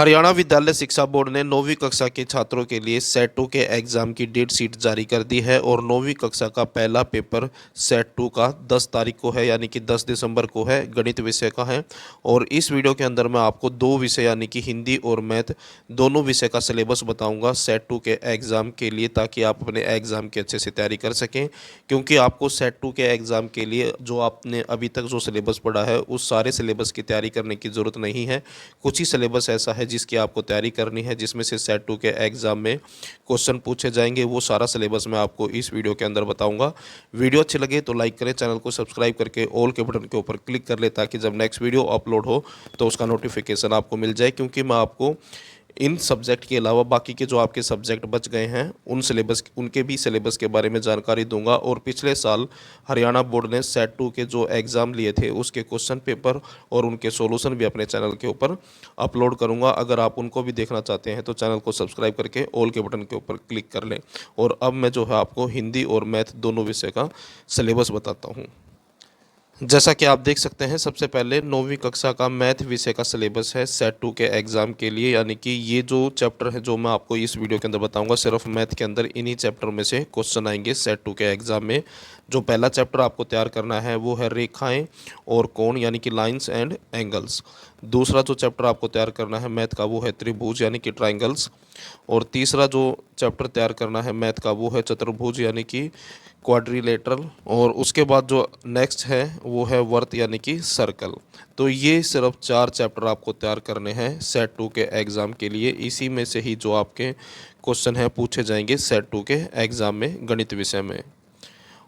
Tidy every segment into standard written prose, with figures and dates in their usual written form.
हरियाणा विद्यालय शिक्षा बोर्ड ने 9वीं कक्षा के छात्रों के लिए सेट 2 के एग्ज़ाम की डेट शीट जारी कर दी है और 9वीं कक्षा का पहला पेपर सेट 2 का 10 तारीख को है, यानी कि 10 दिसंबर को है। गणित विषय का है और इस वीडियो के अंदर मैं आपको दो विषय यानी कि हिंदी और मैथ दोनों विषय का सिलेबस बताऊंगा सेट 2 के एग्ज़ाम के लिए, ताकि आप अपने एग्ज़ाम की अच्छे से तैयारी कर सकें। क्योंकि आपको सेट 2 के एग्ज़ाम के लिए जो आपने अभी तक जो सिलेबस पढ़ा है उस सारे सिलेबस की तैयारी करने की ज़रूरत नहीं है। कुछ ही सिलेबस ऐसा है जिसकी आपको तैयारी करनी है, जिसमें से सेट 2 के एग्ज़ाम में क्वेश्चन पूछे जाएंगे। वो सारा सिलेबस मैं आपको इस वीडियो के अंदर बताऊंगा। वीडियो अच्छी लगे तो लाइक करें, चैनल को सब्सक्राइब करके ऑल के बटन के ऊपर क्लिक कर ले, ताकि जब नेक्स्ट वीडियो अपलोड हो तो उसका नोटिफिकेशन आपको मिल जाए। क्योंकि मैं आपको इन सब्जेक्ट के अलावा बाकी के जो आपके सब्जेक्ट बच गए हैं उनके भी सिलेबस के बारे में जानकारी दूंगा। और पिछले साल हरियाणा बोर्ड ने सेट 2 के जो एग्ज़ाम लिए थे उसके क्वेश्चन पेपर और उनके सॉल्यूशन भी अपने चैनल के ऊपर अपलोड करूंगा। अगर आप उनको भी देखना चाहते हैं तो चैनल को सब्सक्राइब करके ऑल के बटन के ऊपर क्लिक कर लें। और अब मैं जो है आपको हिंदी और मैथ दोनों विषय का सिलेबस बताता हूँ। जैसा कि आप देख सकते हैं, सबसे पहले 9वीं कक्षा का मैथ विषय का सिलेबस है सेट 2 के एग्ज़ाम के लिए। यानी कि ये जो चैप्टर है जो मैं आपको इस वीडियो के अंदर बताऊंगा, सिर्फ मैथ के अंदर इन्हीं चैप्टर में से क्वेश्चन आएंगे सेट 2 के एग्ज़ाम में। जो पहला चैप्टर आपको तैयार करना है वो है रेखाएं और कोण, यानी कि लाइंस एंड एंगल्स। दूसरा जो चैप्टर आपको तैयार करना है मैथ का वो है त्रिभुज, यानी कि ट्राइंगल्स। और तीसरा जो चैप्टर तैयार करना है मैथ का वो है चतुर्भुज, यानी कि क्वाड्रिलेटरल। और उसके बाद जो नेक्स्ट है वो है वर्त, यानी कि सर्कल। तो ये सिर्फ 4 चैप्टर आपको तैयार करने हैं सेट 2 के एग्ज़ाम के लिए। इसी में से ही जो आपके क्वेश्चन हैं पूछे जाएंगे सेट 2 के एग्ज़ाम में गणित विषय में।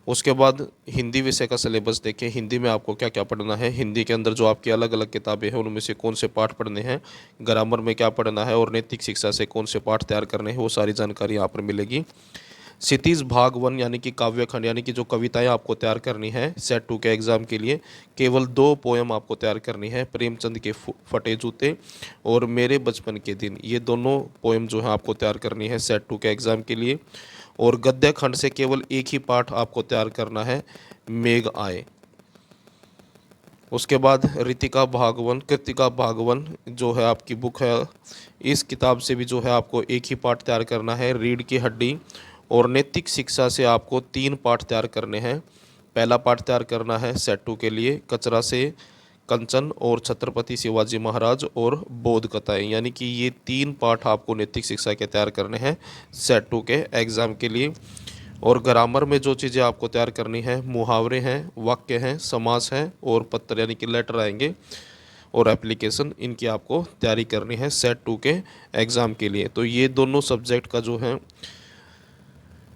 उसके बाद हिंदी विषय का सिलेबस देखें, हिंदी में आपको क्या क्या पढ़ना है। हिंदी के अंदर जो आपकी अलग अलग किताबें हैं उनमें से कौन से पाठ पढ़ने हैं, ग्रामर में क्या पढ़ना है और नैतिक शिक्षा से कौन से पाठ तैयार करने हैं, वो सारी जानकारी यहाँ पर मिलेगी। क्षितिज भाग 1 यानी कि काव्य खंड, यानी कि जो कविताएं आपको तैयार करनी है सेट 2 के एग्ज़ाम के लिए, केवल 2 पोएम आपको तैयार करनी है। प्रेमचंद के फटे जूते और मेरे बचपन के दिन, ये दोनों पोएम जो है आपको तैयार करनी है सेट 2 के एग्ज़ाम के लिए। और गद्य खंड से केवल एक ही पाठ आपको तैयार करना है, मेघ आए। उसके बाद ऋतिका भागवन, कृतिका भागवन जो है आपकी बुक है, इस किताब से भी जो है आपको एक ही पाठ तैयार करना है, रीढ़ की हड्डी। और नैतिक शिक्षा से आपको 3 पाठ तैयार करने हैं। पहला पाठ तैयार करना है सेट 2 के लिए कचरा से कंचन और छत्रपति शिवाजी महाराज और बोध कथाएं, यानी कि ये 3 पाठ आपको नैतिक शिक्षा के तैयार करने हैं सेट 2 के एग्ज़ाम के लिए। और ग्रामर में जो चीज़ें आपको तैयार करनी है, मुहावरे हैं, वाक्य हैं, समास हैं और पत्र यानी कि लेटर आएंगे और एप्लीकेशन, इनकी आपको तैयारी करनी है सेट 2 के एग्ज़ाम के लिए। तो ये दोनों सब्जेक्ट का जो है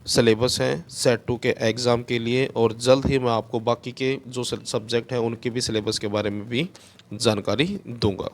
सिलेबस है सेट 2 के एग्ज़ाम के लिए। और जल्द ही मैं आपको बाकी के जो सब्जेक्ट हैं उनके भी सिलेबस के बारे में भी जानकारी दूंगा।